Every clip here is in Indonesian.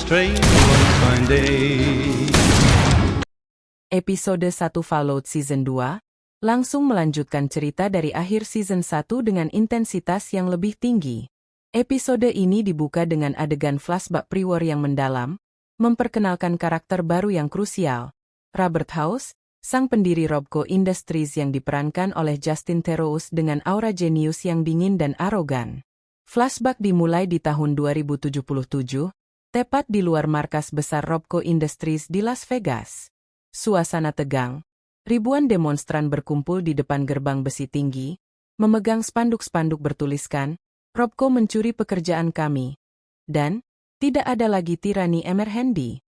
strange one fine day. Episode 1 Fallout Season 2 langsung melanjutkan cerita dari akhir Season 1 dengan intensitas yang lebih tinggi. Episode ini dibuka dengan adegan flashback pre-war yang mendalam, memperkenalkan karakter baru yang krusial, Robert House, sang pendiri Robco Industries yang diperankan oleh Justin Theroux dengan aura jenius yang dingin dan arogan. Flashback dimulai di tahun 2077, tepat di luar markas besar Robco Industries di Las Vegas. Suasana tegang. Ribuan demonstran berkumpul di depan gerbang besi tinggi, memegang spanduk-spanduk bertuliskan, Robco mencuri pekerjaan kami. Dan, tidak ada lagi tirani Emerhendi.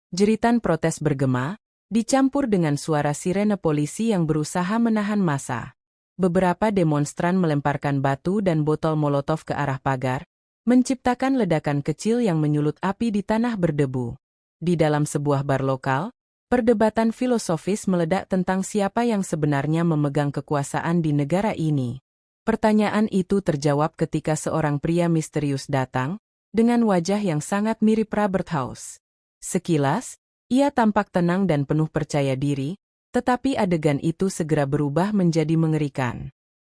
Jeritan protes bergema, dicampur dengan suara sirene polisi yang berusaha menahan massa. Beberapa demonstran melemparkan batu dan botol molotov ke arah pagar, menciptakan ledakan kecil yang menyulut api di tanah berdebu. Di dalam sebuah bar lokal, perdebatan filosofis meledak tentang siapa yang sebenarnya memegang kekuasaan di negara ini. Pertanyaan itu terjawab ketika seorang pria misterius datang, dengan wajah yang sangat mirip Robert House. Sekilas, ia tampak tenang dan penuh percaya diri, tetapi adegan itu segera berubah menjadi mengerikan.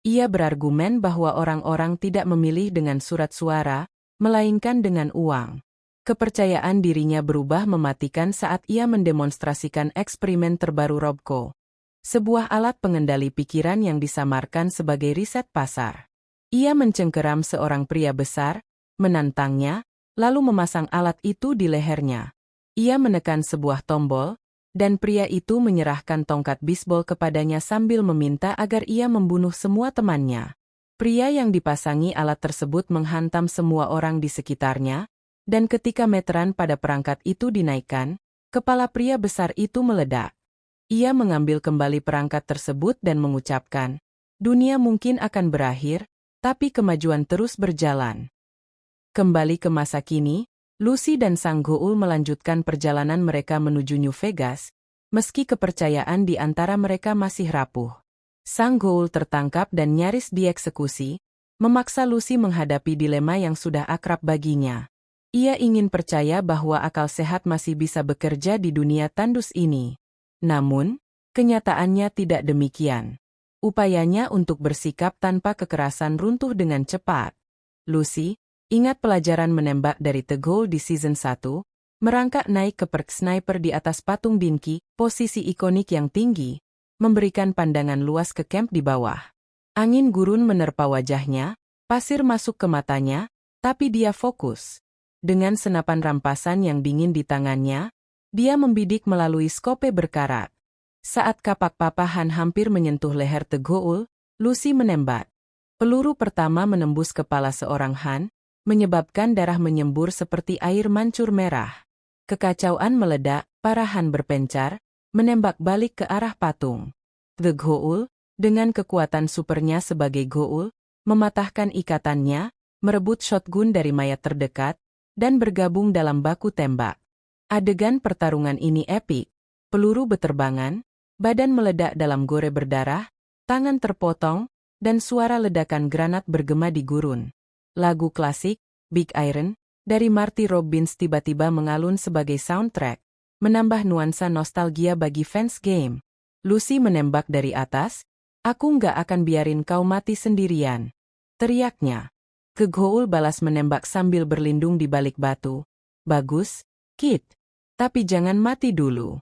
Ia berargumen bahwa orang-orang tidak memilih dengan surat suara, melainkan dengan uang. Kepercayaan dirinya berubah mematikan saat ia mendemonstrasikan eksperimen terbaru Robco. Sebuah alat pengendali pikiran yang disamarkan sebagai riset pasar. Ia mencengkeram seorang pria besar, menantangnya, lalu memasang alat itu di lehernya. Ia menekan sebuah tombol, dan pria itu menyerahkan tongkat bisbol kepadanya sambil meminta agar ia membunuh semua temannya. Pria yang dipasangi alat tersebut menghantam semua orang di sekitarnya, dan ketika meteran pada perangkat itu dinaikkan, kepala pria besar itu meledak. Ia mengambil kembali perangkat tersebut dan mengucapkan, dunia mungkin akan berakhir, tapi kemajuan terus berjalan. Kembali ke masa kini, Lucy dan Sang Goa'uld melanjutkan perjalanan mereka menuju New Vegas, meski kepercayaan di antara mereka masih rapuh. Sang Goa'uld tertangkap dan nyaris dieksekusi, memaksa Lucy menghadapi dilema yang sudah akrab baginya. Ia ingin percaya bahwa akal sehat masih bisa bekerja di dunia tandus ini. Namun, kenyataannya tidak demikian. Upayanya untuk bersikap tanpa kekerasan runtuh dengan cepat. Lucy, ingat pelajaran menembak dari The Goa'uld di Season 1, merangkak naik ke perk sniper di atas patung Dinky, posisi ikonik yang tinggi, memberikan pandangan luas ke camp di bawah. Angin gurun menerpa wajahnya, pasir masuk ke matanya, tapi dia fokus. Dengan senapan rampasan yang dingin di tangannya, dia membidik melalui skope berkarat. Saat kapak papahan hampir menyentuh leher The Goa'uld, Lucy menembak. Peluru pertama menembus kepala seorang Han, menyebabkan darah menyembur seperti air mancur merah. Kekacauan meledak, para Han berpencar, menembak balik ke arah patung. The Goa'uld, dengan kekuatan supernya sebagai Goa'uld, mematahkan ikatannya, merebut shotgun dari mayat terdekat, dan bergabung dalam baku tembak. Adegan pertarungan ini epik. Peluru beterbangan, badan meledak dalam gore berdarah, tangan terpotong, dan suara ledakan granat bergema di gurun. Lagu klasik, Big Iron, dari Marty Robbins tiba-tiba mengalun sebagai soundtrack, menambah nuansa nostalgia bagi fans game. Lucy menembak dari atas, "Aku nggak akan biarin kau mati sendirian," teriaknya. The Goa'uld balas menembak sambil berlindung di balik batu. "Bagus, Kid. Tapi jangan mati dulu."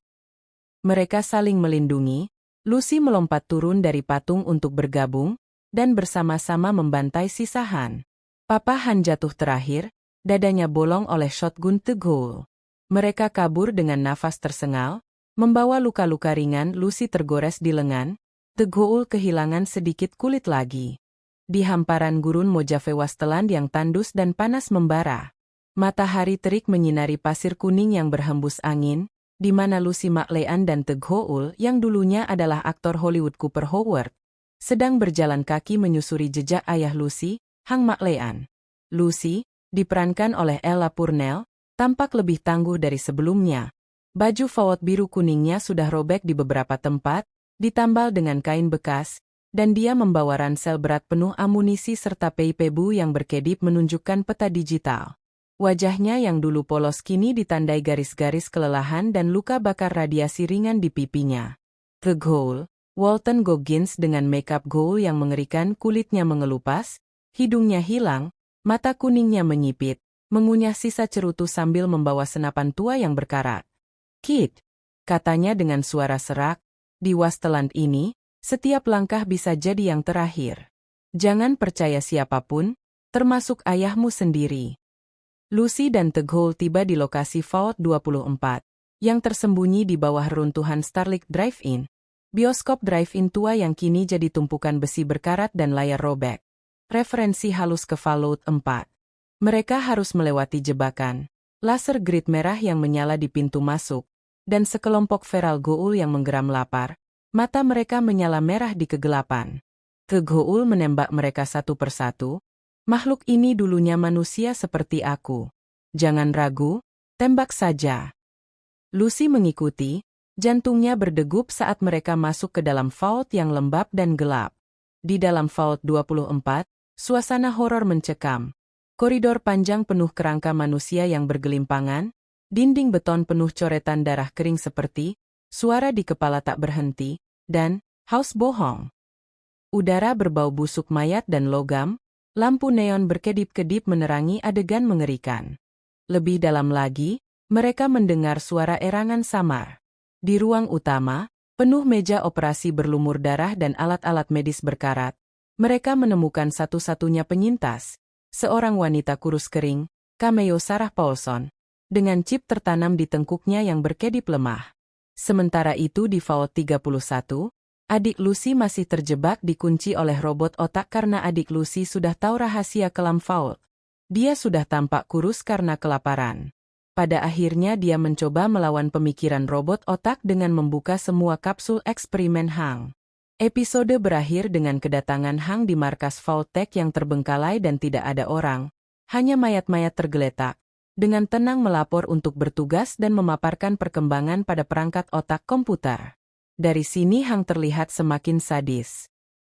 Mereka saling melindungi, Lucy melompat turun dari patung untuk bergabung, dan bersama-sama membantai sisa Han. Papa Han jatuh terakhir, dadanya bolong oleh shotgun The Goa'uld. Mereka kabur dengan nafas tersengal, membawa luka-luka ringan. Lucy tergores di lengan, The Goa'uld kehilangan sedikit kulit lagi. Di hamparan gurun Mojave Wasteland yang tandus dan panas membara. Matahari terik menyinari pasir kuning yang berhembus angin, di mana Lucy McLean dan The Goa'uld yang dulunya adalah aktor Hollywood Cooper Howard, sedang berjalan kaki menyusuri jejak ayah Lucy, Hank McLean. Lucy, diperankan oleh Ella Purnell, tampak lebih tangguh dari sebelumnya. Baju fawot biru kuningnya sudah robek di beberapa tempat, ditambal dengan kain bekas, dan dia membawa ransel berat penuh amunisi serta peipebu yang berkedip menunjukkan peta digital. Wajahnya yang dulu polos kini ditandai garis-garis kelelahan dan luka bakar radiasi ringan di pipinya. The Ghoul, Walton Goggins dengan makeup ghoul yang mengerikan, kulitnya mengelupas, hidungnya hilang, mata kuningnya menyipit, mengunyah sisa cerutu sambil membawa senapan tua yang berkarat. "Kid," katanya dengan suara serak, "di Wasteland ini, setiap langkah bisa jadi yang terakhir. Jangan percaya siapapun, termasuk ayahmu sendiri." Lucy dan The Ghoul tiba di lokasi Vault 24, yang tersembunyi di bawah runtuhan Starlight Drive-In, bioskop drive-in tua yang kini jadi tumpukan besi berkarat dan layar robek. Referensi halus ke Fallout 4. Mereka harus melewati jebakan, laser grid merah yang menyala di pintu masuk, dan sekelompok feral ghoul yang menggeram lapar. Mata mereka menyala merah di kegelapan. The Ghoul menembak mereka satu persatu. "Makhluk ini dulunya manusia seperti aku. Jangan ragu, tembak saja." Lucy mengikuti, jantungnya berdegup saat mereka masuk ke dalam vault yang lembab dan gelap. Di dalam Vault 24, suasana horor mencekam. Koridor panjang penuh kerangka manusia yang bergelimpangan, dinding beton penuh coretan darah kering seperti, suara di kepala tak berhenti, dan haus bohong. Udara berbau busuk mayat dan logam. Lampu neon berkedip-kedip menerangi adegan mengerikan. Lebih dalam lagi, mereka mendengar suara erangan samar. Di ruang utama, penuh meja operasi berlumur darah dan alat-alat medis berkarat, mereka menemukan satu-satunya penyintas, seorang wanita kurus kering, cameo Sarah Paulson, dengan chip tertanam di tengkuknya yang berkedip lemah. Sementara itu di Vault 31, adik Lucy masih terjebak dikunci oleh robot otak karena adik Lucy sudah tahu rahasia kelam Vault. Dia sudah tampak kurus karena kelaparan. Pada akhirnya dia mencoba melawan pemikiran robot otak dengan membuka semua kapsul eksperimen Hang. Episode berakhir dengan kedatangan Hang di markas Vault-Tec yang terbengkalai dan tidak ada orang. Hanya mayat-mayat tergeletak. Dengan tenang melapor untuk bertugas dan memaparkan perkembangan pada perangkat otak komputer. Dari sini Hang terlihat semakin sadis.